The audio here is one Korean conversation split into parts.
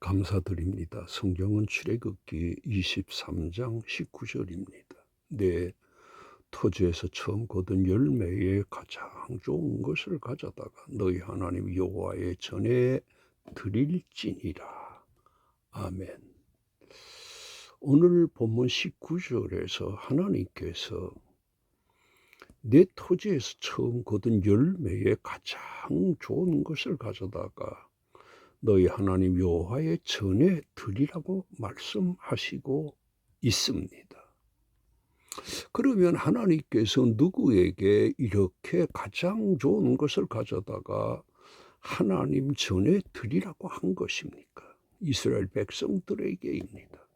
감사드립니다. 성경은 출애굽기 23장 19절입니다. 내 토지에서 처음 거둔 열매의 가장 좋은 것을 가져다가 너희 하나님 여호와의 전에 드릴지니라. 아멘. 오늘 본문 19절에서 하나님께서 내 토지에서 처음 거둔 열매의 가장 좋은 것을 가져다가 너희 하나님 여호와의 전에 드리라고 말씀하시고 있습니다. 그러면 하나님께서 누구에게 이렇게 가장 좋은 것을 가져다가 하나님 전에 드리라고 한 것입니까? 이스라엘 백성들에게입니다.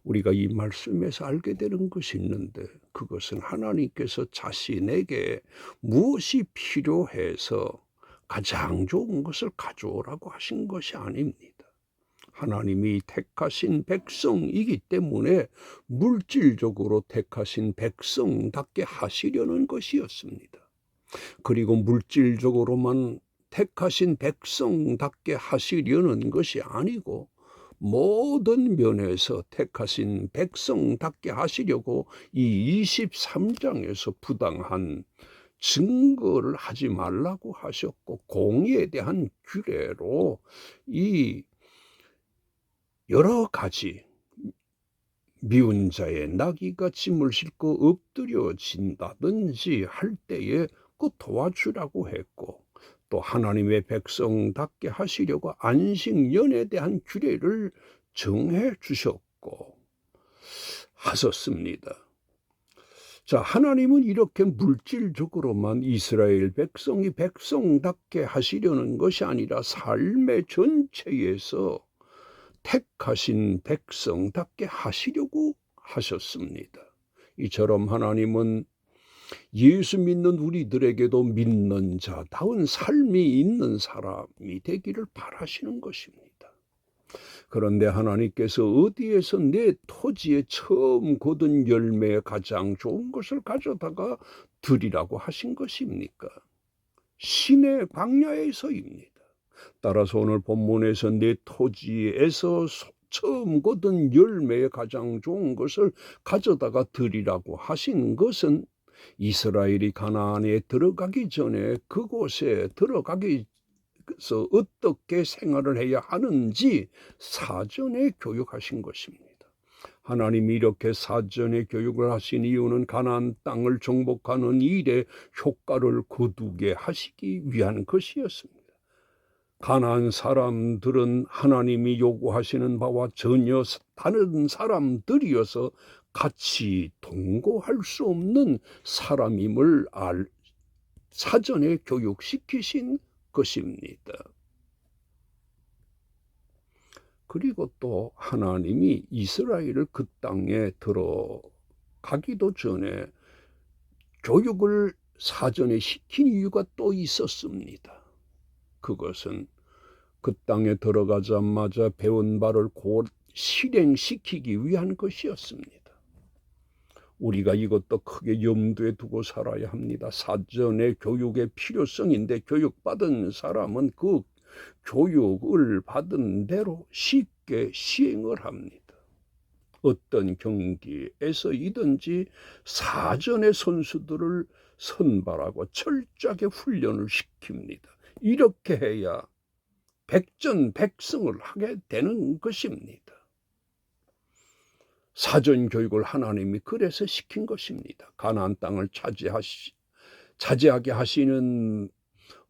우리가 이 말씀에서 알게 되는 것이 있는데, 그것은 하나님께서 자신에게 무엇이 필요해서 가장 좋은 것을 가져오라고 하신 것이 아닙니다. 하나님이 택하신 백성이기 때문에 물질적으로 택하신 백성답게 하시려는 것이었습니다. 그리고 물질적으로만 택하신 백성답게 하시려는 것이 아니고 모든 면에서 택하신 백성답게 하시려고 이 23장에서 부당한 증거를 하지 말라고 하셨고, 공의에 대한 규례로 이 여러 가지 미운 자의 나귀가 짐을 싣고 엎드려진다든지 할 때에 그 도와주라고 했고, 또 하나님의 백성답게 하시려고 안식년에 대한 규례를 정해 주셨고 하셨습니다. 자, 하나님은 이렇게 물질적으로만 이스라엘 백성이 백성답게 하시려는 것이 아니라 삶의 전체에서 택하신 백성답게 하시려고 하셨습니다. 이처럼 하나님은 예수 믿는 우리들에게도 믿는 자다운 삶이 있는 사람이 되기를 바라시는 것입니다. 그런데 하나님께서 어디에서 내 토지에 처음 거둔 열매의 가장 좋은 것을 가져다가 드리라고 하신 것입니까? 시내 광야에서입니다. 따라서 오늘 본문에서 내 토지에서 처음 거둔 열매의 가장 좋은 것을 가져다가 드리라고 하신 것은 이스라엘이 가나안에 들어가기 전에 그곳에 들어가기 위해서 어떻게 생활을 해야 하는지 사전에 교육하신 것입니다. 하나님이 이렇게 사전에 교육을 하신 이유는 가나안 땅을 정복하는 일에 효과를 거두게 하시기 위한 것이었습니다. 가나안 사람들은 하나님이 요구하시는 바와 전혀 다른 사람들이어서 같이 동거할 수 없는 사람임을 사전에 교육시키신 것입니다. 그리고 또 하나님이 이스라엘을 그 땅에 들어가기도 전에 교육을 사전에 시킨 이유가 또 있었습니다. 그것은 그 땅에 들어가자마자 배운 바를 곧 실행시키기 위한 것이었습니다. 우리가 이것도 크게 염두에 두고 살아야 합니다. 사전의 교육의 필요성인데, 교육받은 사람은 그 교육을 받은 대로 쉽게 시행을 합니다. 어떤 경기에서이든지 사전에 선수들을 선발하고 철저하게 훈련을 시킵니다. 이렇게 해야 백전백승을 하게 되는 것입니다. 사전 교육을 하나님이 그래서 시킨 것입니다. 가나안 땅을 차지하게 하시는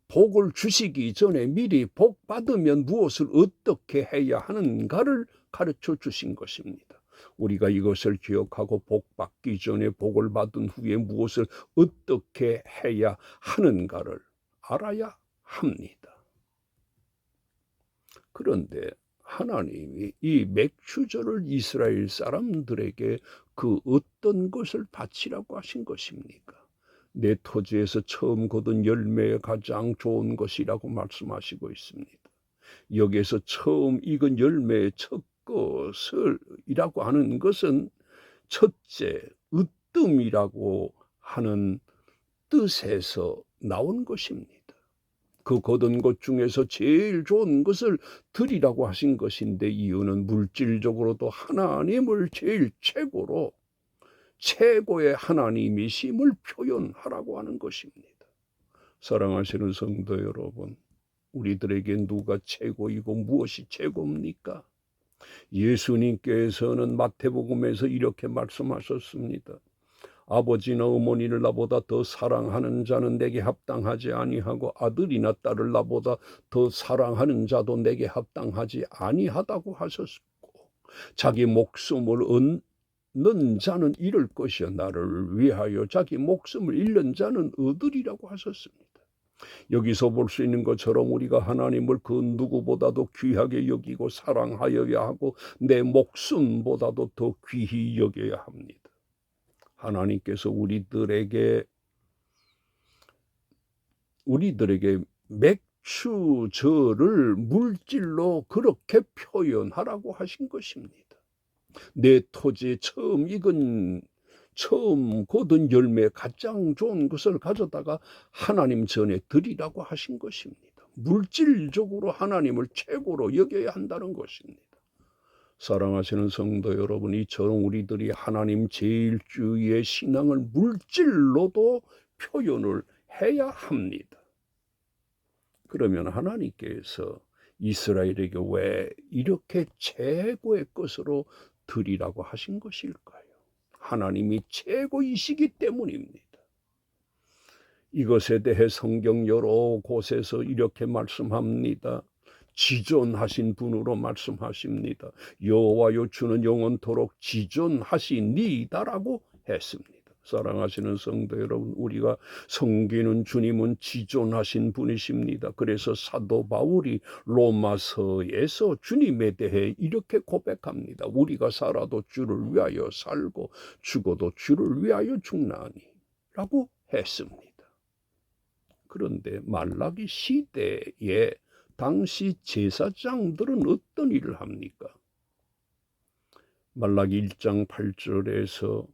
복을 주시기 전에 미리 복 받으면 무엇을 어떻게 해야 하는가를 가르쳐 주신 것입니다. 우리가 이것을 기억하고 복 받기 전에 복을 받은 후에 무엇을 어떻게 해야 하는가를 알아야 합니다. 그런데 하나님이 이 맥추절을 이스라엘 사람들에게 그 어떤 것을 바치라고 하신 것입니까? 내 토지에서 처음 거둔 열매의 가장 좋은 것이라고 말씀하시고 있습니다. 여기에서 처음 익은 열매의 첫 것이라고 하는 것은 첫째, 으뜸이라고 하는 뜻에서 나온 것입니다. 그 거둔 것 중에서 제일 좋은 것을 드리라고 하신 것인데, 이유는 물질적으로도 하나님을 제일 최고로, 최고의 하나님이심을 표현하라고 하는 것입니다. 사랑하시는 성도 여러분, 우리들에게 누가 최고이고 무엇이 최고입니까? 예수님께서는 마태복음에서 이렇게 말씀하셨습니다. 아버지나 어머니를 나보다 더 사랑하는 자는 내게 합당하지 아니하고, 아들이나 딸을 나보다 더 사랑하는 자도 내게 합당하지 아니하다고 하셨고, 자기 목숨을 얻는 자는 잃을 것이요 나를 위하여 자기 목숨을 잃는 자는 얻으리라고 하셨습니다. 여기서 볼 수 있는 것처럼 우리가 하나님을 그 누구보다도 귀하게 여기고 사랑하여야 하고, 내 목숨보다도 더 귀히 여겨야 합니다. 하나님께서 우리들에게 맥추저를 물질로 그렇게 표현하라고 하신 것입니다. 내 토지에 처음 거둔 열매 가장 좋은 것을 가져다가 하나님 전에 드리라고 하신 것입니다. 물질적으로 하나님을 최고로 여겨야 한다는 것입니다. 사랑하시는 성도 여러분, 이처럼 우리들이 하나님 제일주의의 신앙을 물질로도 표현을 해야 합니다. 그러면 하나님께서 이스라엘에게 왜 이렇게 최고의 것으로 드리라고 하신 것일까요? 하나님이 최고이시기 때문입니다. 이것에 대해 성경 여러 곳에서 이렇게 말씀합니다. 지존하신 분으로 말씀하십니다. 여호와여 주는 영원토록 지존하시니이다라고 했습니다. 사랑하시는 성도 여러분, 우리가 섬기는 주님은 지존하신 분이십니다. 그래서 사도 바울이 로마서에서 주님에 대해 이렇게 고백합니다. 우리가 살아도 주를 위하여 살고 죽어도 주를 위하여 죽나니 라고 했습니다. 그런데 말라기 시대에 당시 제사장들은 어떤 일을 합니까? 말라기 1장 8절에서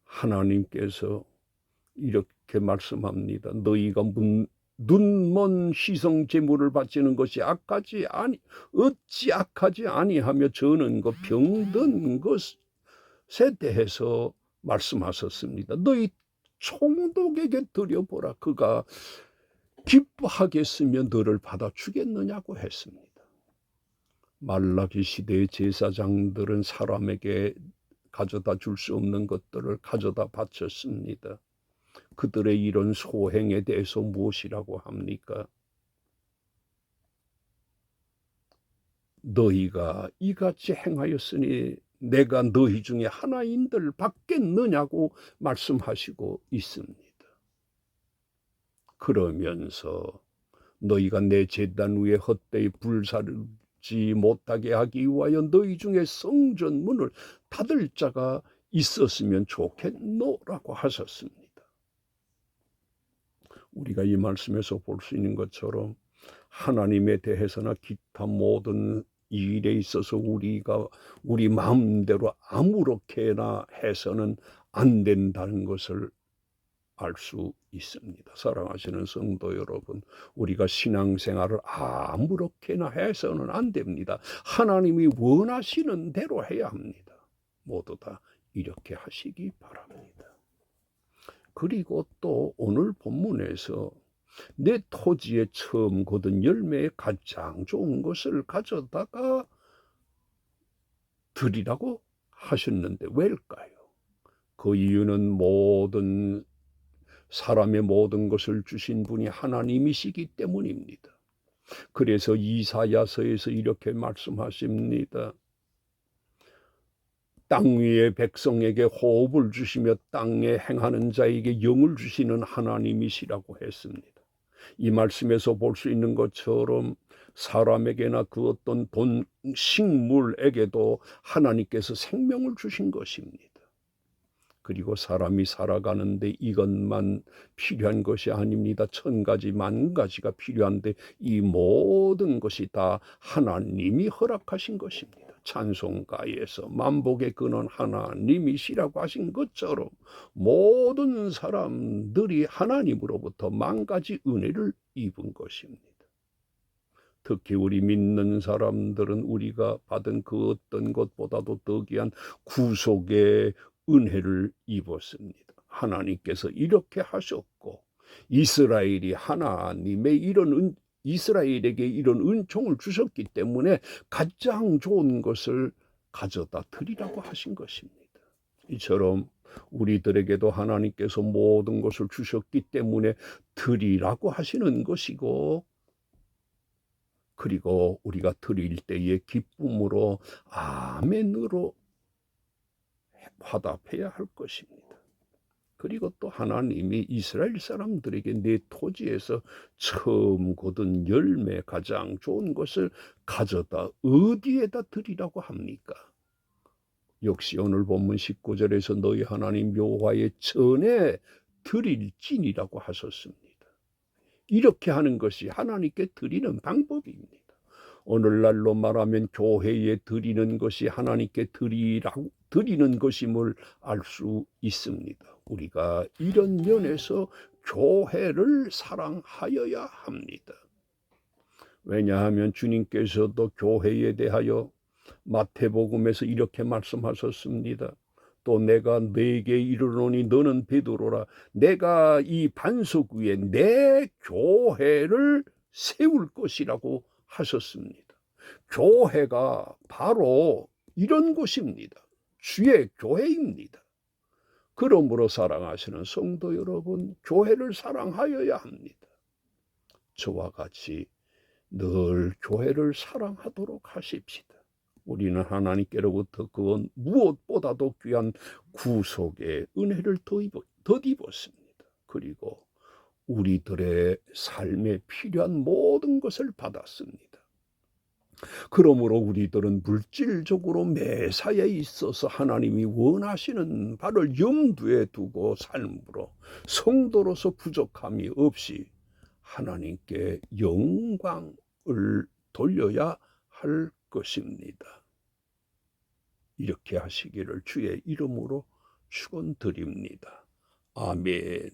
하나님께서 이렇게 말씀합니다. 너희가 눈먼 희생 제물을 바치는 것이 어찌 악하지 아니하며 저는 것 병든 것에 대해서 말씀하셨습니다. 너희 총독에게 드려보라. 그가 기뻐하겠으면 너를 받아주겠느냐고 했습니다. 말라기 시대의 제사장들은 사람에게 가져다 줄 수 없는 것들을 가져다 바쳤습니다. 그들의 이런 소행에 대해서 무엇이라고 합니까? 너희가 이같이 행하였으니 내가 너희 중에 하나인들 받겠느냐고 말씀하시고 있습니다. 그러면서 너희가 내 제단 위에 헛되이 불사르지 못하게 하기 위하여 너희 중에 성전 문을 닫을 자가 있었으면 좋겠노라고 하셨습니다. 우리가 이 말씀에서 볼 수 있는 것처럼 하나님에 대해서나 기타 모든 일에 있어서 우리가 우리 마음대로 아무렇게나 해서는 안 된다는 것을 알 수 있습니다. 사랑하시는 성도 여러분, 우리가 신앙생활을 아무렇게나 해서는 안 됩니다. 하나님이 원하시는 대로 해야 합니다. 모두 다 이렇게 하시기 바랍니다. 그리고 또 오늘 본문에서 내 토지에 처음 거둔 열매의 가장 좋은 것을 가져다가 드리라고 하셨는데 왜일까요? 그 이유는 사람의 모든 것을 주신 분이 하나님이시기 때문입니다. 그래서 이사야서에서 이렇게 말씀하십니다. 땅 위의 백성에게 호흡을 주시며 땅에 행하는 자에게 영을 주시는 하나님이시라고 했습니다. 이 말씀에서 볼 수 있는 것처럼 사람에게나 그 어떤 식물에게도 하나님께서 생명을 주신 것입니다. 그리고 사람이 살아가는데 이것만 필요한 것이 아닙니다. 1000가지, 10,000가지가 필요한데 이 모든 것이 다 하나님이 허락하신 것입니다. 찬송가에서 만복의 근원 하나님이시라고 하신 것처럼 모든 사람들이 하나님으로부터 만 가지 은혜를 입은 것입니다. 특히 우리 믿는 사람들은 우리가 받은 그 어떤 것보다도 더 귀한 구속의 은혜를 입었습니다. 하나님께서 이렇게 하셨고 이스라엘이 하나님의 이스라엘에게 이런 은총을 주셨기 때문에 가장 좋은 것을 가져다 드리라고 하신 것입니다. 이처럼 우리들에게도 하나님께서 모든 것을 주셨기 때문에 드리라고 하시는 것이고, 그리고 우리가 드릴 때에 기쁨으로 아멘으로 화답해야 할 것입니다. 그리고 또 하나님이 이스라엘 사람들에게 내 토지에서 처음 거둔 열매 가장 좋은 것을 가져다 어디에다 드리라고 합니까? 역시 오늘 본문 19절에서 너희 하나님 여호와의 전에 드릴지니라고 하셨습니다. 이렇게 하는 것이 하나님께 드리는 방법입니다. 오늘날로 말하면 교회에 드리는 것이 하나님께 드리는 것임을 알 수 있습니다. 우리가 이런 면에서 교회를 사랑하여야 합니다. 왜냐하면 주님께서도 교회에 대하여 마태복음에서 이렇게 말씀하셨습니다. 또 내가 네게 이르노니 너는 베드로라. 내가 이 반석 위에 내 교회를 세울 것이라고 하셨습니다. 교회가 바로 이런 곳입니다. 주의 교회입니다. 그러므로 사랑하시는 성도 여러분, 교회를 사랑하여야 합니다. 저와 같이 늘 교회를 사랑하도록 하십시다. 우리는 하나님께로부터 그건 무엇보다도 귀한 구속의 은혜를 덧입었습니다. 그리고 우리들의 삶에 필요한 모든 것을 받았습니다. 그러므로 우리들은 물질적으로 매사에 있어서 하나님이 원하시는 바를 염두에 두고 삶으로 성도로서 부족함이 없이 하나님께 영광을 돌려야 할 것입니다. 이렇게 하시기를 주의 이름으로 축원드립니다. 아멘.